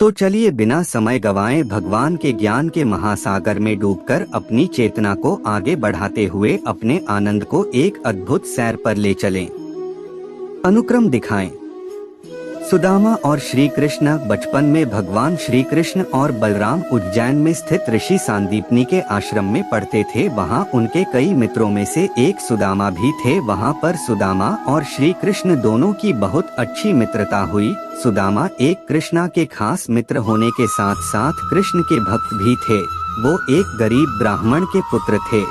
तो चलिए बिना समय गवाए भगवान के ज्ञान के महासागर में डूबकर अपनी चेतना को आगे बढ़ाते हुए अपने आनंद को एक अद्भुत सैर पर ले चलें। अनुक्रम दिखाएं। सुदामा और श्री कृष्ण। बचपन में भगवान श्री कृष्ण और बलराम उज्जैन में स्थित ऋषि सांदीपनी के आश्रम में पढ़ते थे। वहाँ उनके कई मित्रों में से एक सुदामा भी थे। वहाँ पर सुदामा और श्री कृष्ण दोनों की बहुत अच्छी मित्रता हुई। सुदामा एक कृष्णा के खास मित्र होने के साथ साथ कृष्ण के भक्त भी थे। वो एक गरीब ब्राह्मण के पुत्र थे।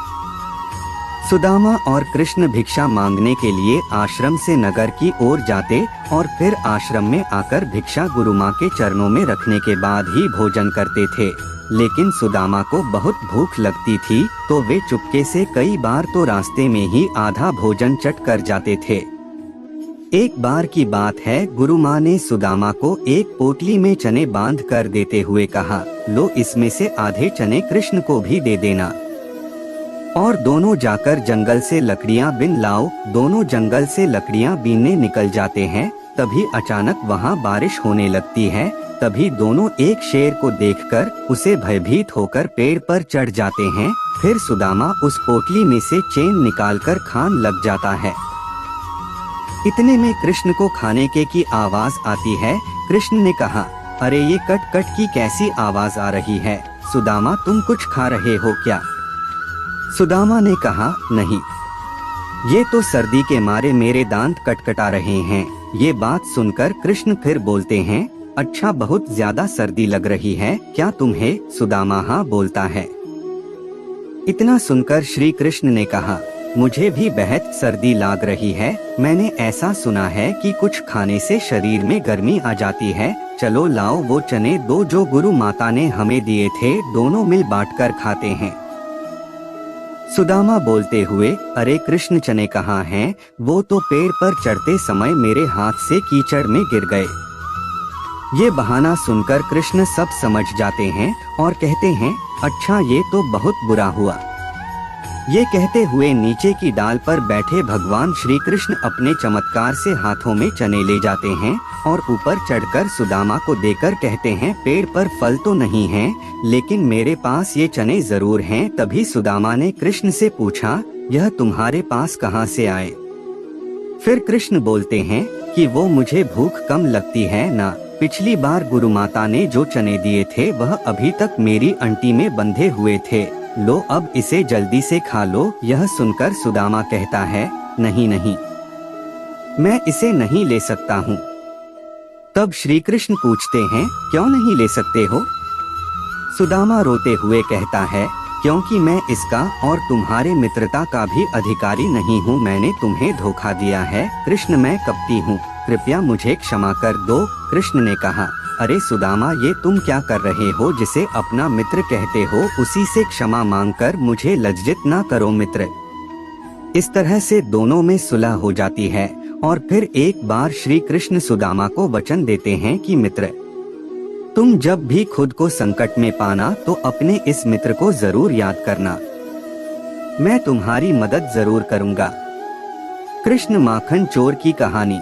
सुदामा और कृष्ण भिक्षा मांगने के लिए आश्रम से नगर की ओर जाते और फिर आश्रम में आकर भिक्षा गुरु माँ के चरणों में रखने के बाद ही भोजन करते थे। लेकिन सुदामा को बहुत भूख लगती थी तो वे चुपके से कई बार तो रास्ते में ही आधा भोजन चट कर जाते थे। एक बार की बात है, गुरु माँ ने सुदामा को एक पोटली में चने बांध कर देते हुए कहा, लो इसमें से आधे चने कृष्ण को भी दे देना और दोनों जाकर जंगल से लकड़ियां बीन लाओ। दोनों जंगल से लकड़ियां बीनने निकल जाते हैं। तभी अचानक वहां बारिश होने लगती है। तभी दोनों एक शेर को देखकर उसे भयभीत होकर पेड़ पर चढ़ जाते हैं। फिर सुदामा उस पोटली में से चेन निकालकर खान लग जाता है। इतने में कृष्ण को खाने के की आवाज आती है। कृष्ण ने कहा, अरे ये कट कट की कैसी आवाज आ रही है? सुदामा तुम कुछ खा रहे हो क्या? सुदामा ने कहा, नहीं, ये तो सर्दी के मारे मेरे दांत कटकटा रहे हैं। ये बात सुनकर कृष्ण फिर बोलते हैं, अच्छा बहुत ज्यादा सर्दी लग रही है क्या तुम्हें? सुदामा हाँ बोलता है। इतना सुनकर श्री कृष्ण ने कहा, मुझे भी बेहद सर्दी लग रही है। मैंने ऐसा सुना है कि कुछ खाने से शरीर में गर्मी आ जाती है। चलो लाओ वो चने दो जो गुरु माता ने हमें दिए थे, दोनों मिल बांटकर खाते हैं। सुदामा बोलते हुए, अरे कृष्ण चने कहाँ हैं? वो तो पेड़ पर चढ़ते समय मेरे हाथ से कीचड़ में गिर गए। ये बहाना सुनकर कृष्ण सब समझ जाते हैं और कहते हैं, अच्छा ये तो बहुत बुरा हुआ। ये कहते हुए नीचे की डाल पर बैठे भगवान श्री कृष्ण अपने चमत्कार से हाथों में चने ले जाते हैं और ऊपर चढ़कर सुदामा को देकर कहते हैं, पेड़ पर फल तो नहीं है लेकिन मेरे पास ये चने जरूर हैं। तभी सुदामा ने कृष्ण से पूछा, यह तुम्हारे पास कहाँ से आए? फिर कृष्ण बोलते हैं कि वो मुझे भूख कम लगती है ना। पिछली बार गुरु माता ने जो चने दिए थे वह अभी तक मेरी अंटी में बंधे हुए थे। लो अब इसे जल्दी से खा लो। यह सुनकर सुदामा कहता है, नहीं नहीं, मैं इसे नहीं ले सकता हूँ। तब श्री कृष्ण पूछते हैं, क्यों नहीं ले सकते हो? सुदामा रोते हुए कहता है, क्योंकि मैं इसका और तुम्हारे मित्रता का भी अधिकारी नहीं हूँ। मैंने तुम्हें धोखा दिया है। कृष्ण मैं कपटी हूँ, कृपया मुझे क्षमा कर दो। कृष्ण ने कहा, अरे सुदामा ये तुम क्या कर रहे हो? जिसे अपना मित्र कहते हो उसी से क्षमा मांगकर मुझे लज्जित ना करो मित्र। इस तरह से दोनों में सुलह हो जाती है और फिर एक बार श्री कृष्ण सुदामा को वचन देते हैं कि मित्र, तुम जब भी खुद को संकट में पाना तो अपने इस मित्र को जरूर याद करना। मैं तुम्हारी मदद जरूर करूँगा। कृष्ण माखन चोर की कहानी।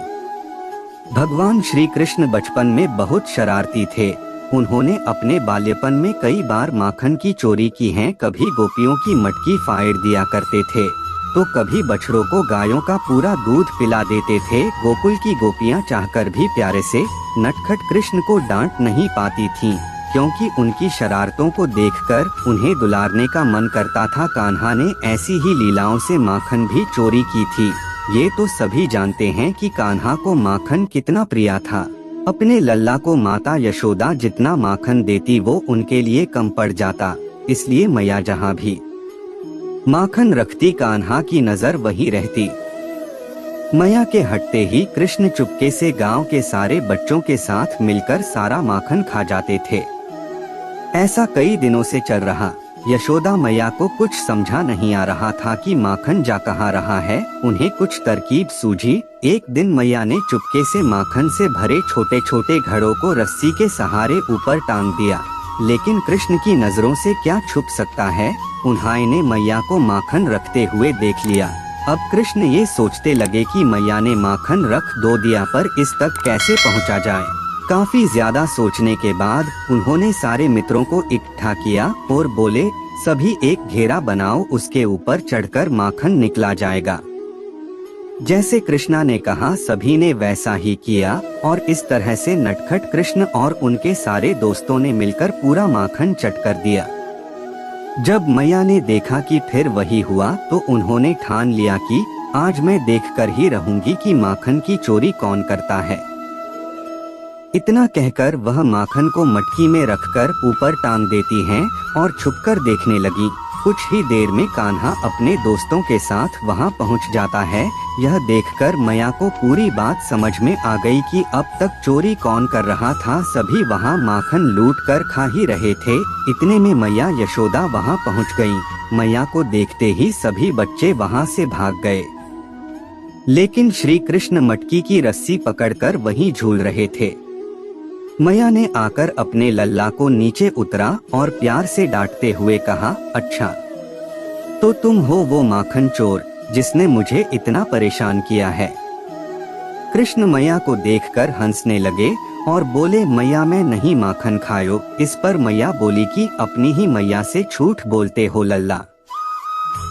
भगवान श्री कृष्ण बचपन में बहुत शरारती थे। उन्होंने अपने बाल्यपन में कई बार माखन की चोरी की है। कभी गोपियों की मटकी फाड़ दिया करते थे तो कभी बछड़ों को गायों का पूरा दूध पिला देते थे। गोकुल की गोपियां चाहकर भी प्यारे से नटखट कृष्ण को डांट नहीं पाती थीं, क्योंकि उनकी शरारतों को देखकर उन्हें दुलारने का मन करता था। कान्हा ने ऐसी ही लीलाओं से माखन भी चोरी की थी। ये तो सभी जानते हैं कि कान्हा को माखन कितना प्रिय था। अपने लल्ला को माता यशोदा जितना माखन देती वो उनके लिए कम पड़ जाता। इसलिए मैया जहाँ भी माखन रखती कान्हा की नजर वही रहती। मैया के हटते ही कृष्ण चुपके से गांव के सारे बच्चों के साथ मिलकर सारा माखन खा जाते थे। ऐसा कई दिनों से चल रहा। यशोदा मैया को कुछ समझा नहीं आ रहा था कि माखन जा कहाँ रहा है। उन्हें कुछ तरकीब सूझी। एक दिन मैया ने चुपके से माखन से भरे छोटे छोटे घड़ों को रस्सी के सहारे ऊपर टांग दिया। लेकिन कृष्ण की नजरों से क्या छुप सकता है। उन्होंने मैया को माखन रखते हुए देख लिया। अब कृष्ण ये सोचते लगे कि मैया ने माखन रख दो दिया पर इस तक कैसे पहुंचा जाए। काफी ज्यादा सोचने के बाद उन्होंने सारे मित्रों को इकट्ठा किया और बोले, सभी एक घेरा बनाओ, उसके ऊपर चढ़कर माखन निकला जाएगा। जैसे कृष्णा ने कहा सभी ने वैसा ही किया और इस तरह से नटखट कृष्ण और उनके सारे दोस्तों ने मिलकर पूरा माखन चट कर दिया। जब मैया ने देखा कि फिर वही हुआ तो उन्होंने ठान लिया कि आज मैं देखकर ही रहूंगी कि माखन की चोरी कौन करता है। इतना कहकर वह माखन को मटकी में रखकर ऊपर टांग देती हैं और छुपकर देखने लगी। कुछ ही देर में कान्हा अपने दोस्तों के साथ वहां पहुंच जाता है। यह देखकर मैया को पूरी बात समझ में आ गई कि अब तक चोरी कौन कर रहा था। सभी वहां माखन लूटकर खा ही रहे थे। इतने में मैया यशोदा वहां पहुंच गई। मैया को देखते ही सभी बच्चे वहां से भाग गए, लेकिन श्री कृष्ण मटकी की रस्सी पकड़कर वहीं झूल रहे थे। मैया ने आकर अपने लल्ला को नीचे उतरा और प्यार से डांटते हुए कहा, अच्छा तो तुम हो वो माखन चोर जिसने मुझे इतना परेशान किया है। कृष्ण मैया को देखकर हंसने लगे और बोले, मैया मैं नहीं माखन खायो। इस पर मैया बोली कि अपनी ही मैया से झूठ बोलते हो लल्ला।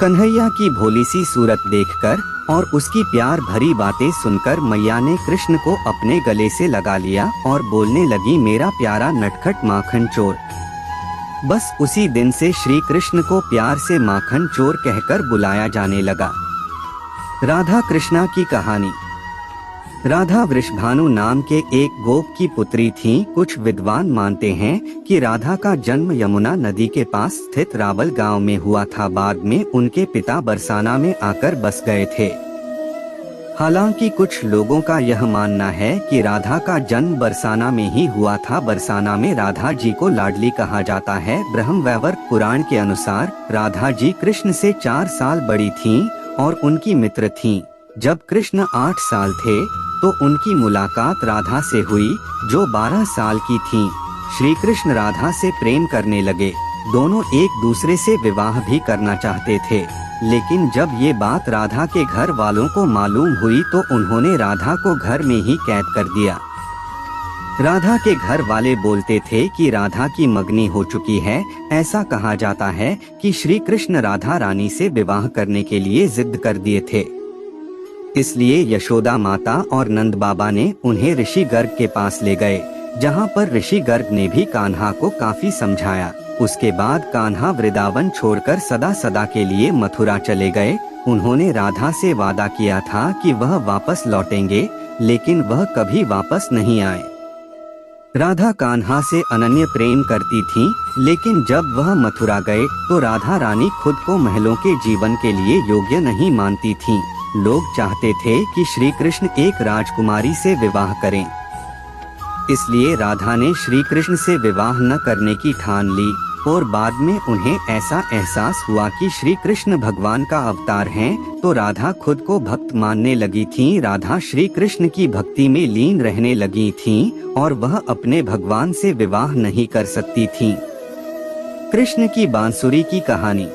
कन्हैया की भोली सी सूरत देखकर और उसकी प्यार भरी बातें सुनकर मैया ने कृष्ण को अपने गले से लगा लिया और बोलने लगी, मेरा प्यारा नटखट माखन चोर। बस उसी दिन से श्री कृष्ण को प्यार से माखन चोर कहकर बुलाया जाने लगा। राधा कृष्णा की कहानी। राधा वृषभानु नाम के एक गोप की पुत्री थी। कुछ विद्वान मानते हैं कि राधा का जन्म यमुना नदी के पास स्थित रावल गांव में हुआ था। बाद में उनके पिता बरसाना में आकर बस गए थे। हालांकि कुछ लोगों का यह मानना है कि राधा का जन्म बरसाना में ही हुआ था। बरसाना में राधा जी को लाडली कहा जाता है। ब्रह्मवैवर्त पुराण के अनुसार राधा जी कृष्ण से 4 साल बड़ी थीं और उनकी मित्र थीं। जब कृष्ण 8 साल थे तो उनकी मुलाकात राधा से हुई जो 12 साल की थीं। श्री कृष्ण राधा से प्रेम करने लगे। दोनों एक दूसरे से विवाह भी करना चाहते थे, लेकिन जब ये बात राधा के घर वालों को मालूम हुई तो उन्होंने राधा को घर में ही कैद कर दिया। राधा के घर वाले बोलते थे कि राधा की मंगनी हो चुकी है। ऐसा कहा जाता है कि श्री कृष्ण राधा रानी से विवाह करने के लिए जिद कर दिए थे। इसलिए यशोदा माता और नंद बाबा ने उन्हें ऋषि गर्ग के पास ले गए, जहां पर ऋषि गर्ग ने भी कान्हा को काफी समझाया। उसके बाद कान्हा वृंदावन छोड़कर सदा सदा के लिए मथुरा चले गए। उन्होंने राधा से वादा किया था कि वह वापस लौटेंगे, लेकिन वह कभी वापस नहीं आए। राधा कान्हा से अनन्य प्रेम करती थी, लेकिन जब वह मथुरा गए तो राधा रानी खुद को महलों के जीवन के लिए योग्य नहीं मानती थीं। लोग चाहते थे कि श्री कृष्ण एक राजकुमारी से विवाह करें। इसलिए राधा ने श्री कृष्ण से विवाह न करने की ठान ली और बाद में उन्हें ऐसा एहसास हुआ कि श्री कृष्ण भगवान का अवतार हैं, तो राधा खुद को भक्त मानने लगी थीं। राधा श्री कृष्ण की भक्ति में लीन रहने लगी थीं और वह अपने भगवान से विवाह नहीं कर सकती थीं। कृष्ण की बांसुरी की कहानी।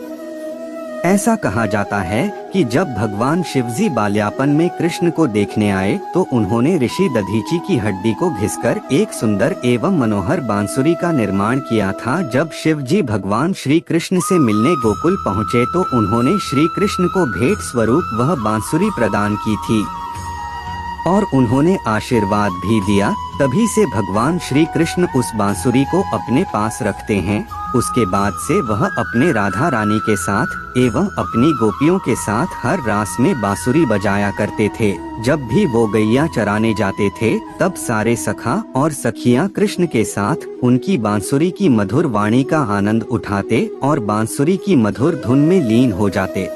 ऐसा कहा जाता है कि जब भगवान शिवजी बाल्यापन में कृष्ण को देखने आए तो उन्होंने ऋषि दधीची की हड्डी को घिसकर एक सुंदर एवं मनोहर बांसुरी का निर्माण किया था। जब शिवजी भगवान श्री कृष्ण से मिलने गोकुल पहुँचे तो उन्होंने श्री कृष्ण को भेंट स्वरूप वह बांसुरी प्रदान की थी और उन्होंने आशीर्वाद भी दिया। तभी से भगवान श्री कृष्ण उस बांसुरी को अपने पास रखते हैं। उसके बाद से वह अपने राधा रानी के साथ एवं अपनी गोपियों के साथ हर रास में बांसुरी बजाया करते थे। जब भी वो गैया चराने जाते थे तब सारे सखा और सखियां कृष्ण के साथ उनकी बांसुरी की मधुर वाणी का आनंद उठाते और बांसुरी की मधुर धुन में लीन हो जाते।